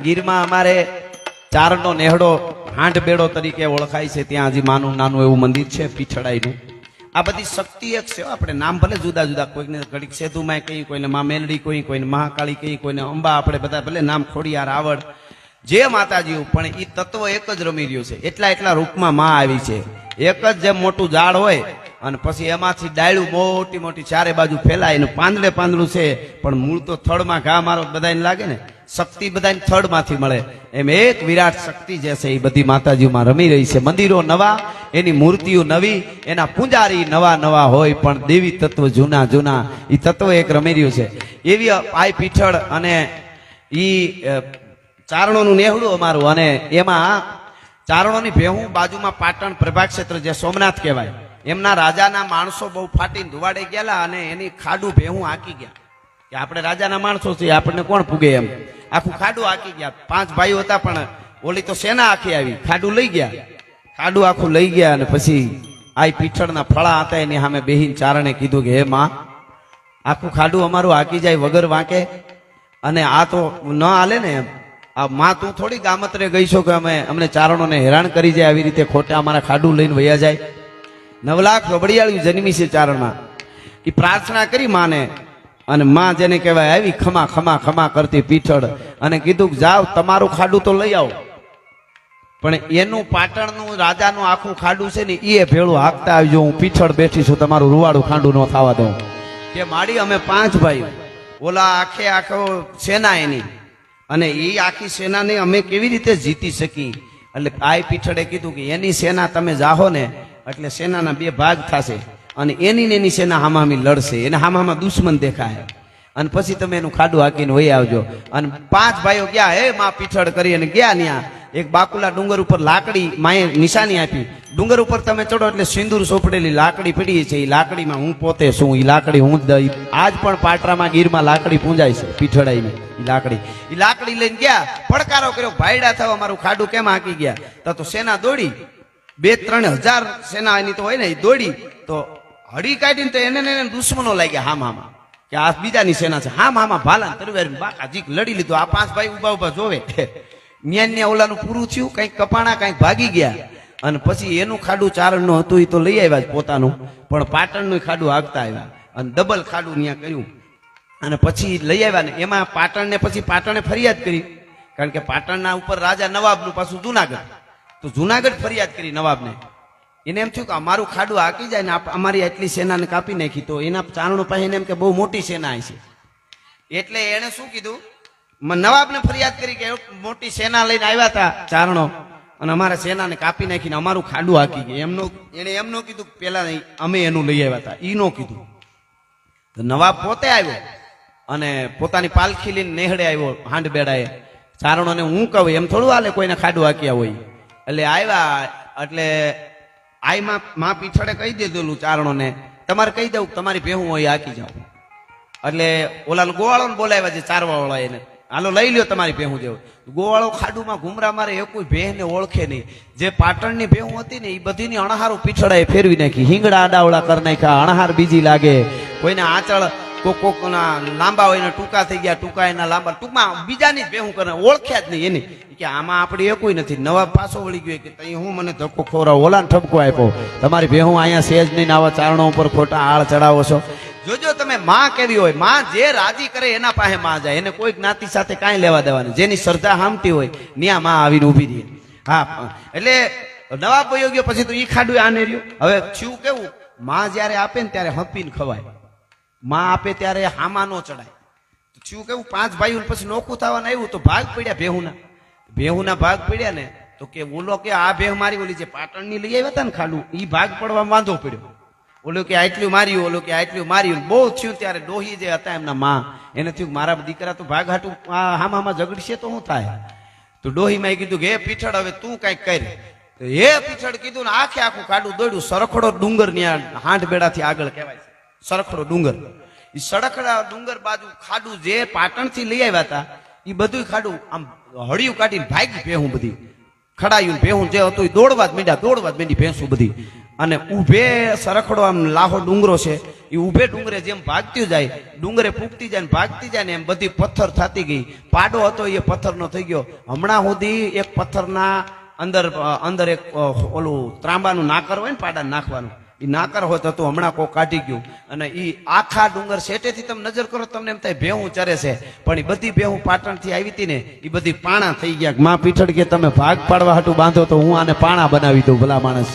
ગીરમાં અમારે ચારણનો નેહડો હાંડ બેડો તરીકે ઓળખાય છે, ત્યાં હજી નાનું નાનું એવું મંદિર છે પીઠડાઈનું. આ બધી શક્તિ એક છે. આપણે નામ ભલે જુદા જુદા, કોઈને ઘડીક સેતુમાં કહીએ, કોઈને માં મેલડી કહીએ, કોઈને મહાકાળી કહીએ, કોઈને અંબા, આપણે બધા ભલે નામ ખોડિયાર આવડ જે માતાજી, પણ એ તત્વ એક જ રમી રહ્યું છે. એટલા એટલા રૂપમાં માં આવી છે. એક જ જેમ મોટું ઝાડ હોય અને પછી એમાંથી ડાળું મોટી મોટી ચારે બાજુ ફેલાય ને પાંદડે પાંદડું છે, પણ મૂળ તો થડમાં ઘા મારો બધાને લાગે ને, શક્તિ બધાને થડમાંથી મળે. એમ એક વિરાટ શક્તિ જે છે એ બધી માતાજીમાં રમી રહી છે. મંદિરો નવા, એની મૂર્તિઓ નવી, એના પૂજારી નવા નવા હોય, પણ દેવી તત્વ જૂના જૂના. એ તત્વ એક રમી રહ્યું છે. એવી આ પીઠળ અને ઈ ચારણોનું નેહડું અમારું, અને એમાં ચારણોની ભેહું બાજુમાં પાટણ પ્રભાગ ક્ષેત્ર જે સોમનાથ કહેવાય, એમના રાજાના માણસો બહુ ફાટીને ધુવાડે ગયેલા અને એની ખાડું ભેહું હાકી ગયા કે આપણે રાજાના માણસો છીએ, આપણને કોણ પૂગે, એમ આખું ખાડું હાકી ગયા. 5 ભાઈઓ હતા, પણ ઓલી તો સેના આખી આવી, ખાડું લઈ ગયા, ખાડું આખું લઈ ગયા. અને પછી આ પીઠળના ફળા હતા એની સામે બેહીન ચારણે કીધું કે હે માં, આખું ખાડું અમારું હાકી જાય વગર વાંકે, અને આ તો ન હાલે ને. આ માં તું થોડી ગામત્રે ગઈ છો કે અમને ચારણોને હેરાન કરી જાય આવી રીતે, ખોટા અમારા ખાડું લઈને વયા જાય. 9 લાખ વબડિયાળીઓ જન્મી છે ચારણમાં. એ પ્રાર્થના કરી માને, અને માં જેને કહેવાય આવી ખમા ખમા ખમા કરતી પીઠળ, અને કીધું કે જાઓ તમારું ખાડું તો લઈ આવો, પણ એનું પાટણનું રાજાનું આખું ખાડું છે ને એ ભેળું હાંકતા આવજો, હું પીઠળ બેઠી છું, તમારું રૂવાડું ખાંડું ન થવા દઉં. કે માડી અમે 5 ભાઈ, ઓલા આખો સેના એની, અને એ આખી સેનાને અમે કેવી રીતે જીતી શકી. એટલે આ પીઠળે કીધું કે એની સેના તમે જાહો ને એટલે સેનાના 2 ભાગ થશે, અને એની સેના હામામી લડશે, એને હામામાં દુશ્મન દેખાય, અને પછી તમે એનું ખાડું હાકીને વહી આવજો. અને 5 ભાઈઓ ગયા, હે માં પીઠળ કરી અને ગયા ત્યાં એક બાકુલા ડુંગર ઉપર લાકડી માએ નિશાની આપી, ડુંગર ઉપર તમે ચડો એટલે સિંદૂર સોપડેલી લાકડી પડી છે. એ લાકડીમાં હું પોતે છું, એ લાકડી હું જ દઈ. આજ પણ પાટરામાં ગીરમાં લાકડી પૂંજાય છે પીઠળાઈની. એ લાકડી લઈને ગયા, પડકારો કર્યો, ભાઈડા થવા મારું ખાડું કેમ હાકી ગયા. તો સેના દોડી, 2-3 હજાર સેના એની તો હોય ને, એ દોડી તો હડી કાઢીને તો એને દુશ્મનો લાગ્યા હામામાં કે આ બીજાની સેના છે. હામામાં ભાલા તરવેર બાકા જીક લડી લીધું. આ 5 ભાઈ ઉભા ઉભા જોવે, ન્યા ઓલાનું પૂરું થયું, કંઈક કપાણા કંઈક ભાગી ગયા. અને પછી એનું ખાડું ચારણનું હતું એ તો લઈ આવ્યા પોતાનું, પણ પાટણનું ખાડું હાંકતા આવ્યા અને ડબલ ખાડું ત્યાં કર્યું. અને પછી લઈ આવ્યા ને એમાં પાટણને પછી પાટણે ફરિયાદ કરી, કારણ કે પાટણના ઉપર રાજા નવાબનું પાછું જુનાગઢ, તો જુનાગઢ ફરિયાદ કરી નવાબને. એને એમ થયું કે અમારું ખાડું હાકી જાય ને અમારી એટલી સેનાને કાપી નાખી, તો એના ચારણો પાસે એમ કે બહુ મોટી સેના છે. એટલે એને શું કીધું, નવાબને ફરિયાદ કરી કે મોટી સેના લઈને આવ્યા હતા ચારણો, અને અમારા સેનાને કાપી નાખીને અમારું ખાડું હાકી ગયા. એને એમ ન કીધું પેલા અમે એનું લઈ આવ્યા હતા, ઈ નો કીધું. નવાબ પોતે આવ્યો અને પોતાની પાલખી લઈને નેહડે આવ્યો હાંડ બેડાએ. ચારણોને હું કહું એમ થોડું હાલે, કોઈને ખાડું હાક્યા હોય. એટલે આવ્યા, એટલે આઈમાં માં પીઠળે કહી દીધેલું ચારણોને, તમારે કહી દઉં તમારી ભેહું હોય હાકી જાઓ. એટલે ઓલા ગોવાળો ને બોલાવ્યા છે ચારવા વાળા, એને હાલો લઈ લ્યો તમારી ભેહું જેવું. ગોવાળો ખાડુમાં ઘુમરા મારે, એ કોઈ ભેહને ઓળખે નહીં. જે પાટણની ભેહું હતી ને એ બધીની અણહારું પીઠળાએ ફેરવી નાખી, હિંગડા આડાવડા કરી નાખ્યા, અણહાર બીજી લાગે. કોઈને આંચળ કોકના લાંબા હોય ને ટૂંકા થઈ ગયા, ટૂંકા એના લાંબા, ટૂંકમાં બીજાની ભેહું કરે, ઓળખ્યા જ નહીં એની. કે આમાં આપણી એ કોઈ નથી. નવાબ પાછો વળી ગયો કે તઈ હું મને ધક્કો ખવડાવ, ઓલાને ઠપકો આપ્યો, તમારી ભેહું અહીંયા સેજ નહીં, આવા ચારણો ઉપર ખોટા આળ ચડાવો છો. જોજો તમે માં કેવી હોય, માં જે રાજી કરે એના પાસે માં જાય, એને કોઈ જ્ઞાતિ સાથે કાંઈ લેવા દેવાની. જેની શ્રદ્ધા હામતી હોય ત્યાં માં આવીને ઉભી રહી. હા, એટલે નવાબ વયો ગયો પછી તો ઈ ખાડું આને રહ્યું. હવે થયું કેવું, માં જયારે આપે ને ત્યારે હપીને ખવાય, માં આપે ત્યારે હામા નો ચડાય. થયું કેવું, 5 ભાઈઓ પછી નોખું થવાનું આવ્યું તો ભાગ પડ્યા ભેહુના ભાગ પડ્યા ને, તો કે ઓલો કે આ ભેહ મારી ઓલી જે પાટણની લઈ આવ્યા હતા ને ખાડું, ઈ ભાગ પડવા વાંધો પડ્યો. ઓલું કે આટલું માર્યું, ઓલું કે આટલું માર્યું. બહુ થયું ત્યારે ડોહી જે હતા એમના માં, એને થયું મારા દીકરા તો ભાગ હાટું હામામાં ઝઘડશે તો શું થાય. તો ડોહીમાં કીધું કે હે પીઠળ હવે તું કઈક કરી. તો હે પીઠળ કીધું ને આખે આખું ખાડું દોડ્યું. સરખડો ડુંગર ત્યાં હાંડ બેડાથી આગળ કહેવાય છે, સરખડો ડુંગર. એ સડખડા ડુંગર બાજુ ખાડું જે પાટણથી લઈ આવ્યા હતા એ બધું ખાડું આમ હળિયું કાઢીને ભાગી ભેહું બધી ખડાયું. ભેહું જે હતું દોડવા જ માંડી ભેંસું બધી. અને ઊભે સરખડો આમ લાહો ડુંગરો છે, એ ઊભે ડુંગરે જેમ ભાગતી જાય, ડુંગરે પૂગતી જાય ને ભાગતી જાય ને એમ બધી પથ્થર થતી ગઈ. પાડો હતો એ પથ્થરનો થઈ ગયો. હમણાં સુધી એક પથ્થરના અંદર એક ઓલું ત્રાંબાનું નાકર હોય ને પાડા નાખવાનું, એ નાકર હોત હતું, હમણાં કોઈ કાઢી ગયું. અને એ આખા ડુંગર શેટેથી તમે નજર કરો તમને એમ થાય ભેહું ચરે છે, પણ એ બધી ભેહું પાટણથી આવી હતી ને એ બધી પાણા થઈ ગયા. માં પીઠળ કે તમે ભાગ પાડવા હાટું બાંધો તો હું આને પાણા બનાવી દઉં. ભલા માણસ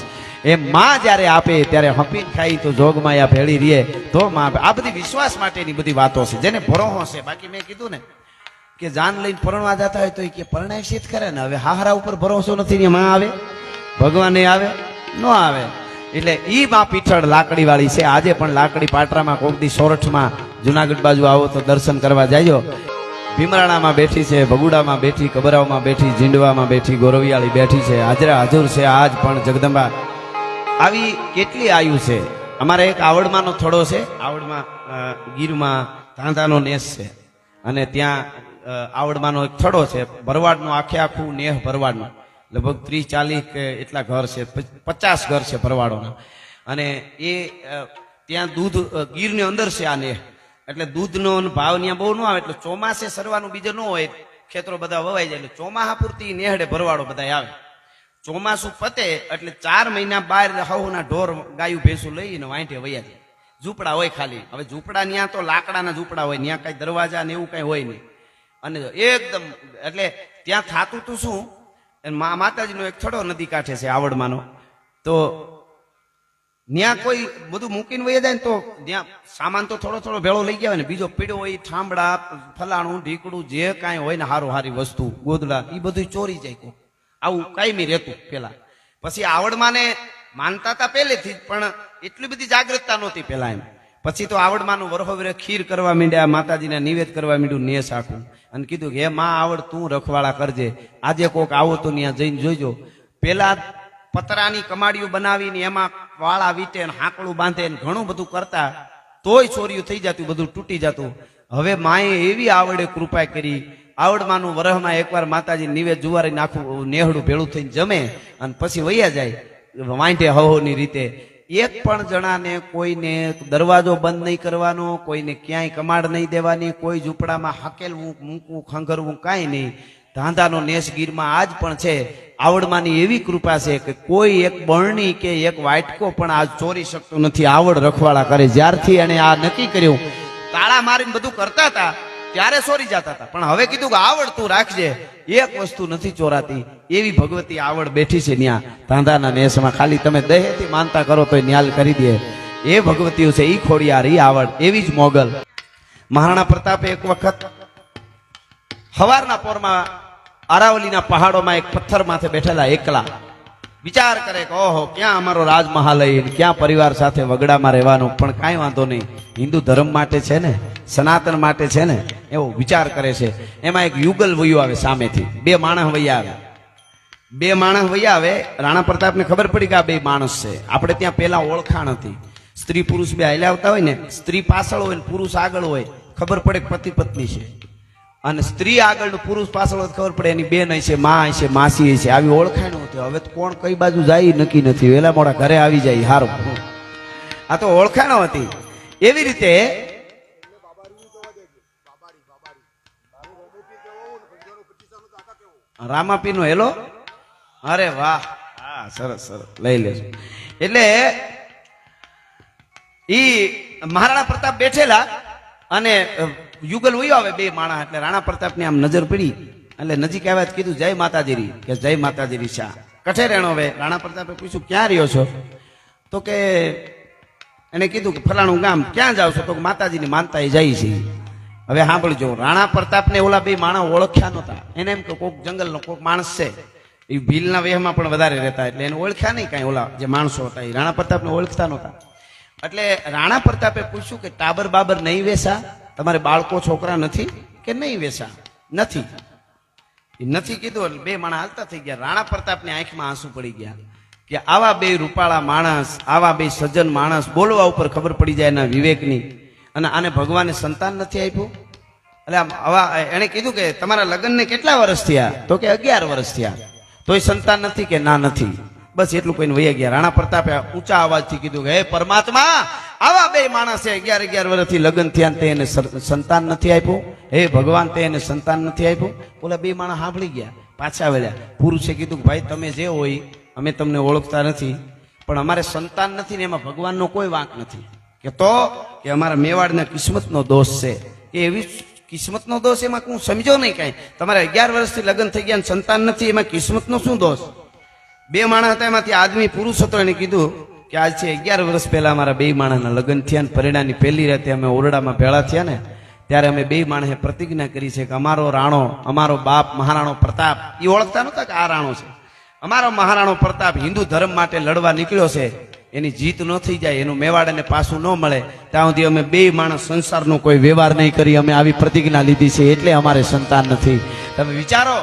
એમ માં જયારે આપે ત્યારે હપીને ખાઈ તો જોગમાં આ ભેળી રીએ તો માં આપે. આ બધી વિશ્વાસ માટેની બધી વાતો છે, જેને ભરોહો છે. બાકી મેં કીધું ને કે જાન લઈને પરણવા જતા હોય તો એ કે પરણાય છે જ ખરે ને. હવે હાહરા ઉપર ભરોસો નથી ને માં આવે, ભગવાન આવે ન આવે. એટલે ઈ માં પીઠળ લાકડી વાળી છે. આજે પણ લાકડી પાટરામાં કોક દી સોરઠમાં જુનાગઢ બાજુ આવો તો દર્શન કરવા જાયજો. ભીમરાણામાં બેઠી છે, ભગુડામાં બેઠી, કબરાવમાં બેઠી, જીંડવામાં બેઠી, ગોરવિયાળી બેઠી છે, હાજરા હજુર છે. આજ પણ જગદંબા આવી કેટલી આયુ છે. અમારે એક આવડમાંનો થોડો છે, આવડમાં ગીરમાં તાંધાનો નેસ છે, અને ત્યાં આવડમાંનો એક થડો છે, ભરવાડનું આખે આખું નેહ ભરવાડનું, લગભગ 30-40 કે એટલા ઘર છે, 50 ઘર છે ભરવાડોના. અને એ ત્યાં દૂધ ગીરની અંદર છે આ નેહ, એટલે દૂધનો ભાવ ત્યાં બહુ ન આવે. એટલે ચોમાસે સરવાનું બીજું ન હોય, ખેતરો બધા વવાઈ જાય, એટલે ચોમાસા પૂરતી નેહડે ભરવાડો બધા આવે. ચોમાસું પતે એટલે 4 મહિના બહાર હવના ઢોર ગાયું ભેંસું લઈને વાંઠે વયા જાય. ઝૂંપડા હોય ખાલી. હવે ઝૂંપડા ત્યાં તો લાકડાના ઝૂંપડા હોય, ત્યાં કઈ દરવાજા ને એવું કઈ હોય નહીં. અને એકદમ એટલે ત્યાં થાતું તું શું, માતાજીનો એક થડો નદી કાંઠે છે આવડમાંનો, તો ત્યાં કોઈ બધું મૂકીને વહી જાય ને તો ત્યાં સામાન તો થોડો થોડો ભેળો લઈ ગયા હોય ને, બીજો પીડો હોય, ઠામડા, ફલાણું ઢીકડું જે કાંઈ હોય ને હારું હારી વસ્તુ, ગોદડા, એ બધું ચોરી જાય. આવું કાયમી રહેતું પેલા. પછી આવડમાં ને માનતા હતા પહેલેથી જ, પણ એટલી બધી જાગૃતતા નહોતી પેલા એમ. પછી તો આવડમાંનું વરહોવરે ખીર કરવા માંડ્યા, માતાજીને નિવેદ કરવા માંડ્યું નેસ આખું, અને કીધું કે હે માં આવડ તું રખવાળા કરજે. આજે કોક આવો તો ત્યાં જઈને જોઈજો. પેલા પતરાની કમાડીઓ બનાવીને એમાં વાળા વીટે ને હાંકડું બાંધે ને ઘણું બધું કરતા, તોય ચોર્યું થઈ જતું, બધું તૂટી જતું. હવે માએ એવી આવડે કૃપા કરી, આવડમાંનું વરહમાં એકવાર માતાજી નિવેદ જુવારી નાખું નેહડું ભેળું થઈને જમે અને પછી વૈયા જાય વાંઢે હવોની રીતે. એક પણ જણાને કોઈને દરવાજો બંધ નહીં કરવાનો, કોઈને ક્યાંય કમાડ નહીં દેવાની, કોઈ ઝૂંપડામાં હાકેલવું, મૂકવું, ખંગરવું કાંઈ નહીં. ધાંધાનો નેસ ગીરમાં આજ પણ છે. આવડમાંની એવી કૃપા છે કે કોઈ એક બરણી કે એક વાટકો પણ આજ ચોરી શકતું નથી. આવડ રખવાળા કરે. જ્યારથી એને આ નક્કી કર્યું, તાળા મારીને બધું કરતા હતા ત્યારે ચોરી જતા હતા, પણ હવે કીધું કે આવડ તું રાખજે, એક વસ્તુ નથી ચોરાતી. એવી ભગવતી આવડ બેઠી છે ત્યાં તાંધાના નેસમાં. ખાલી તમે દહેથી માનતા કરો તો ન્યાલ કરી દે. એ ભગવતીઓ છે, ઈ ખોડિયાર, ઈ આવડ. એવી જ મોગલ મહારાણા પ્રતાપે એક વખત હવારના પોરમાં અરાવલીના પહાડોમાં એક પથ્થર માથે બેઠેલા એકલા વિચાર કરે કે ઓહો ક્યાં અમારો રાજમહાલ, ક્યાં પરિવાર સાથે વગડામાં રહેવાનું, પણ કાંઈ વાંધો નહીં, હિન્દુ ધર્મ માટે છે ને, સનાતન માટે છે ને, એવો વિચાર કરે છે. એમાં એક યુગલ વયું આવે સામેથી, 2 માણસ વૈયા આવે. 2 માણસ વૈયા આવે. રાણા પ્રતાપને ખબર પડી કે આ 2 માણસ છે. આપણે ત્યાં પેલા ઓળખાણ હતી, સ્ત્રી પુરુષ 2 હાલ્યા આવતા હોય ને, સ્ત્રી પાછળ હોય ને પુરુષ આગળ હોય, ખબર પડે પતિ પત્ની છે. અને સ્ત્રી આગળ પુરુષ પાછળ ખબર પડે એની બેન હશે, માં હશે, માસી હશે. આવી ઓળખાણ હતી. હવે તો કોણ કઈ બાજુ જાય નક્કી નથી, વેલા મોડા ઘરે આવી જાય. હારું, આ તો ઓળખાણો હતી. એવી રીતે રામાપી નો હેલો, અરે વાહ, હા સરસ સરસ, લઈ લેજો. એટલે ઈ મહારાણા પ્રતાપ બેઠેલા અને યુગલ વયો આવે 2 માણસ. એટલે રાણા પ્રતાપ ની આમ નજર પડી, એટલે નજીક આવ્યા કીધું જય માતાજી. કે જય માતાજી. શા કઠે રહેણો? હવે રાણા પ્રતાપે પૂછ્યું ક્યાં રહ્યો છો? તો કે એને કીધું કે ફલાણું ગામ. ક્યાં જાવ છો? તો માતાજીની માનતા એ જાય છે. હવે સાંભળજો, રાણા પ્રતાપને ઓલા 2 માણસ ઓળખ્યા નહોતા. એને એમ કે કોઈક જંગલનો કોઈક માણસ છે, એ ભીલના વેહમાં પણ વધારે રહેતા, એટલે એને ઓળખ્યા નહીં કાંઈ. ઓલા જે માણસો હતા એ રાણા પ્રતાપને ઓળખતા નહોતા. એટલે રાણા પ્રતાપે પૂછ્યું કે ટાબર બાબર નહીં વેસા? તમારે બાળકો છોકરા નથી કે નહીં વેસા? નથી. નથી કીધું એટલે 2 માણસ હાલતા થઈ ગયા. રાણા પ્રતાપની આંખમાં આંસુ પડી ગયા કે આવા 2 રૂપાળા માણસ, આવા 2 સજ્જન માણસ, બોલવા ઉપર ખબર પડી જાય એના વિવેકની, અને આને ભગવાને સંતાન નથી આપ્યું. એટલે આવા એને કીધું કે તમારા લગ્નને કેટલા વર્ષ થયા? તો કે 11 વર્ષ થયા. તોય સંતાન નથી? કે ના નથી. બસ એટલું કહીને વૈયા ગયા. રાણા પ્રતાપે ઊંચા અવાજથી કીધું કે હે પરમાત્મા, આવા બે માણસે 11 વર્ષથી લગ્ન થયા તે એને સંતાન નથી આપ્યું. હે ભગવાન, તે એને સંતાન નથી આપ્યું. ઓલા બે માણસ સાંભળી ગયા, પાછા વળ્યા. પુરુષે કીધું કે ભાઈ તમે જે હોય અમે તમને ઓળખતા નથી, પણ અમારે સંતાન નથી ને એમાં ભગવાનનો કોઈ વાંક નથી. કે તો કે અમારા મેવાડના કિસ્મતનો દોષ છે. એ એવી કિસ્મતનો દોષ, એમાં હું સમજો નહીં કાંઈ. તમારે 11 વર્ષથી લગ્ન થઈ ગયા સંતાન નથી, એમાં કિસ્મતનો શું દોષ? બે માણસ હતા, એમાંથી આદમી પુરુષ હતો, એને કીધું કે આજ છે 11 વર્ષ પહેલા અમારા બે માણસના લગ્ન થયા ને પરિણાની પહેલી રાતે અમે ઓરડામાં ભેળા થયા ને ત્યારે અમે બે માણસે પ્રતિજ્ઞા કરી છે કે અમારો રાણો, અમારો બાપ મહારાણો પ્રતાપ, એ ઓળખતા નહોતા કે આ રાણો છે, અમારો મહારાણો પ્રતાપ હિન્દુ ધર્મ માટે લડવા નીકળ્યો છે, એની જીત ન થઈ જાય, એનું મેવાડને પાછું ન મળે ત્યાં સુધી અમે બે માણસ સંસારનો કોઈ વ્યવહાર નહીં કરી. અમે આવી પ્રતિજ્ઞા લીધી છે એટલે અમારે સંતાન નથી. તમે વિચારો,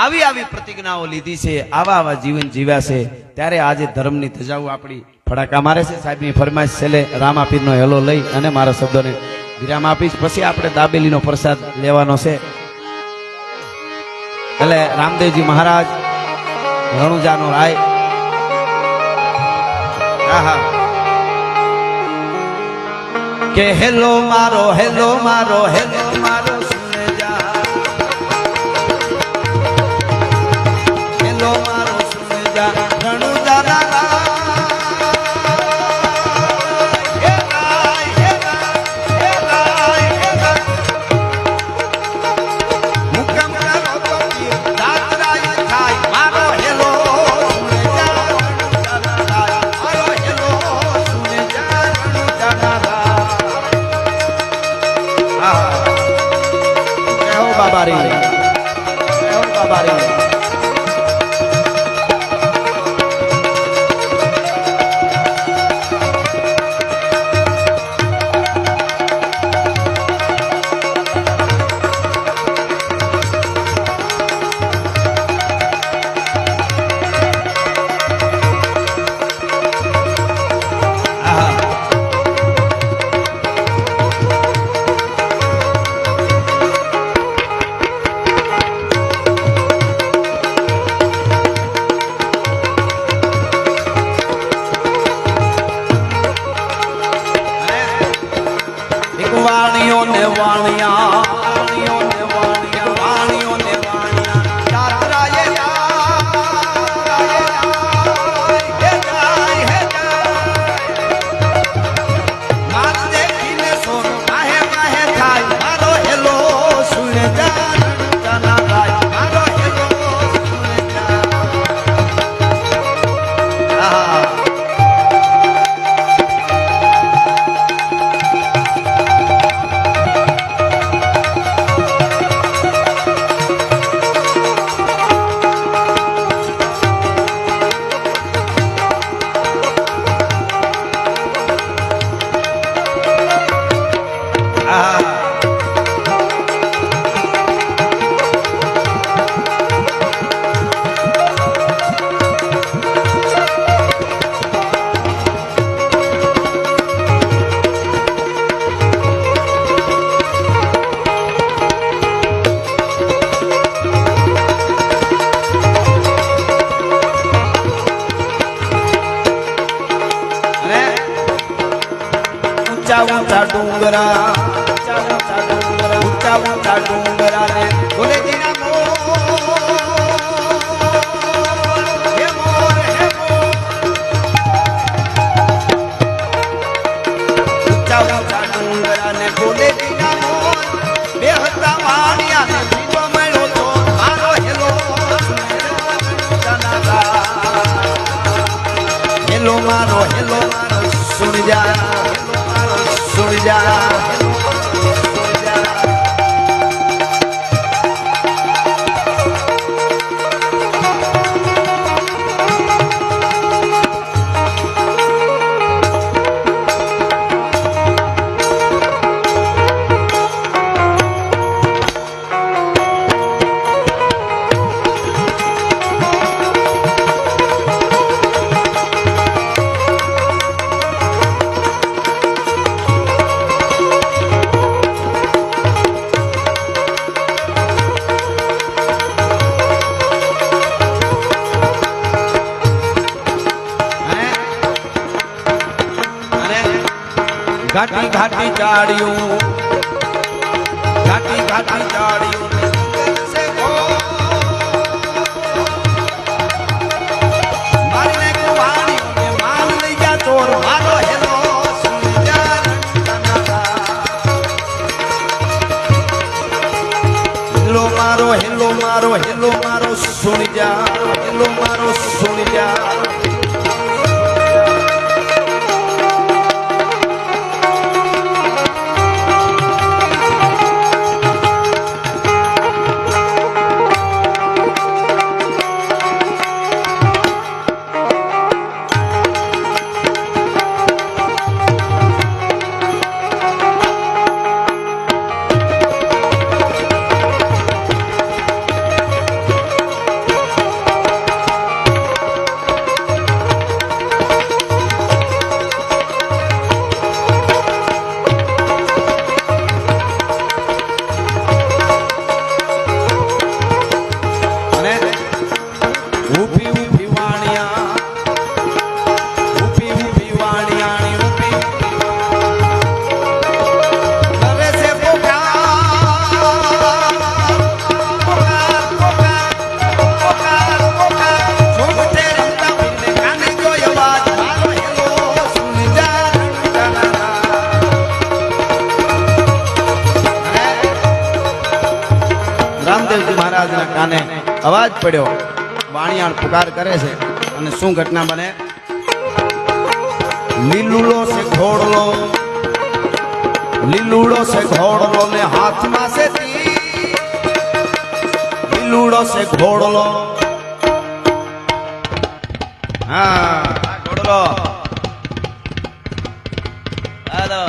આવી પ્રતિજ્ઞાઓ લીધી છે, આવા જીવન જીવ્યા છે, ત્યારે આજે ધર્મની ધજાઓ આપણી ફડાકા મારે છે. સાહેબની ફરમાઈશ છેલ્લે રામાપીરનો હેલો લઈ અને મારા શબ્દોને વિરામ આપીશ. પછી આપણે દાબેલીનો પ્રસાદ લેવાનો છે. એટલે રામદેવજી મહારાજ, રણુજાનો રાય, કે હેલો મારો, હેલો મારો, હેલો મારો સુને જા, હેલો મારો સુને જા, રણુજાના વાણીઓ ને વાણિયા, વાણીઓ ને વાણિયા, વાણીઓ ને વાણિયા, યાત્રાએ માર દેખીને સોનો માહે માહે થાય, મારો હેલો સુને જા, રણુજાના રાય, મારો હેલો સુને જા. ઊંચા ડુંગરા, ઊંચા ડુંગરા ને બોલે દીના મોર, હે મોર, હે મોર. ઊંચા ડુંગરા ને બોલે દીના મોર, બે હતા વાણિયા ને દીવો મળ્યો તો, મારો હેલો હેલો મારો, હેલો મારો સુન જા, સુન જા. घाटी झाड़ियों घाटी घाटी झाड़ियों से हो मारने को वाणियों ने मान लिया चोर मारो हेलो सुन जा हेलो मारो हेलो मारो हेलो मारो सुन जा हेलो मारो सुन जा રામદેવજી મહારાજના કાને અવાજ પડ્યો વાણિયાણ પુકાર કરે છે અને શું ઘટના બને લીલુડો છે ઘોડલો ને હાથમાં છે તીર લીલુડો છે ઘોડલો હા ઘોડલો હાલો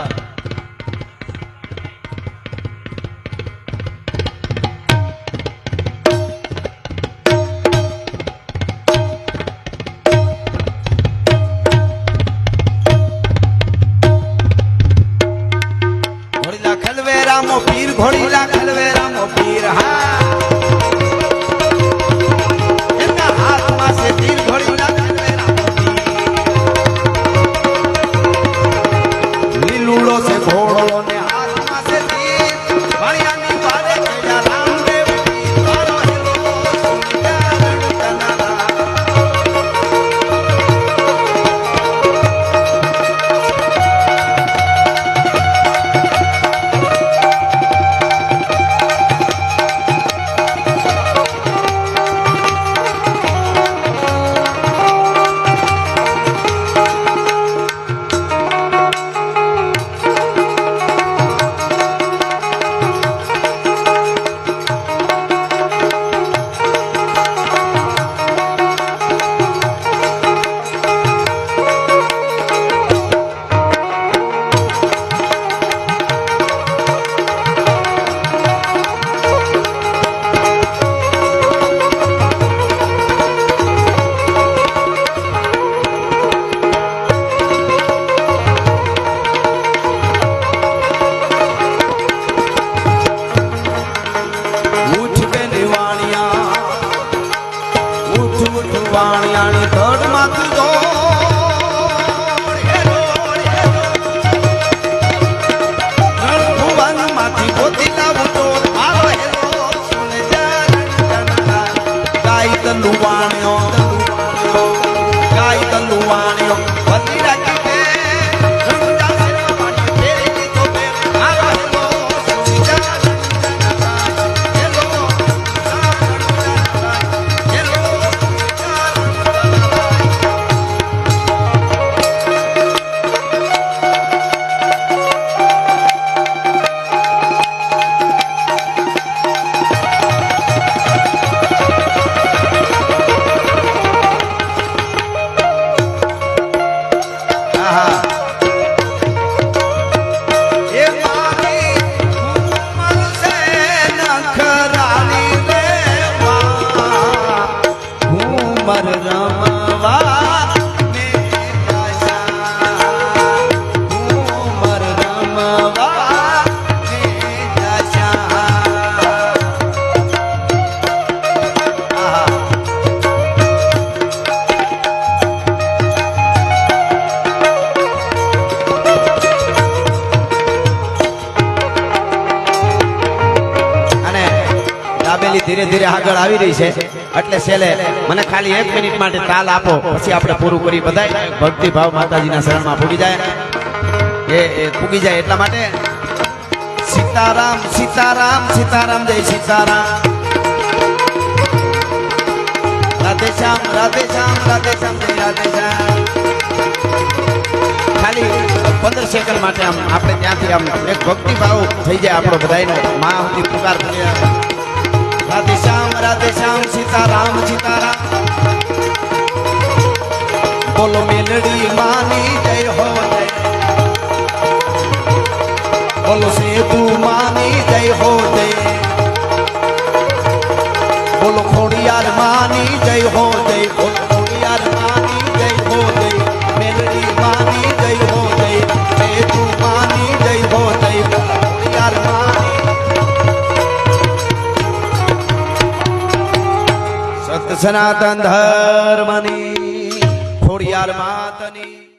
रामो पीर घोड़ी ला खलवे रामो पीर हाँ इनका हाथ में से तीर घोड़ी ला खलवे रामो पीर लीलूड़ो से घोड़ो ने हाथ में से तीर बढ़िया नी वाले तेजा रामदेव पीर मारो हेलो सुनिया रणकनारा વાણિયાણી ધડ માથું ભુવન માંથી ગોતી લાવું તો મારો હેલો સુન ગાય તલુ વાણ્યો બધી રાખી કે પેલી ધીરે ધીરે આગળ આવી રહી છે એટલે છેલ્લે મને ખાલી 1 મિનિટ માટે તાલ આપો પછી આપણે પૂરું કરી બધાય ભક્તિ ભાવ માતાજીના શરણમાં પૂગી જાય એ પૂગી જાય એટલા માટે સીતારામ સીતારામ સીતારામ જય સીતારામ રાધે શ્યામ રાધે શ્યામ રાધે શ્યામ જય રાધે શ્યામ ખાલી 15 સેકન્ડ માટે આમ આપણે ત્યાંથી આમ એક ભક્તિ ભાવ થઈ જાય આપણો બધાયનો મા સુધી પુકાર કરીએ રાધે શ્યામ સીતારામ સીતારામ બોલો મેલડી માની જય હો જય બોલો સેતુ માની જય હો જય બોલો ખોડિયાર માની જય હો જય બોલો ખોડિયાર માની જય હો જય મેલડી માની જય હો જય સેતુ માની જય હો જય બોલો ખોડિયાર માની સત સનાતન ધર્મની ખોડિયાર માતની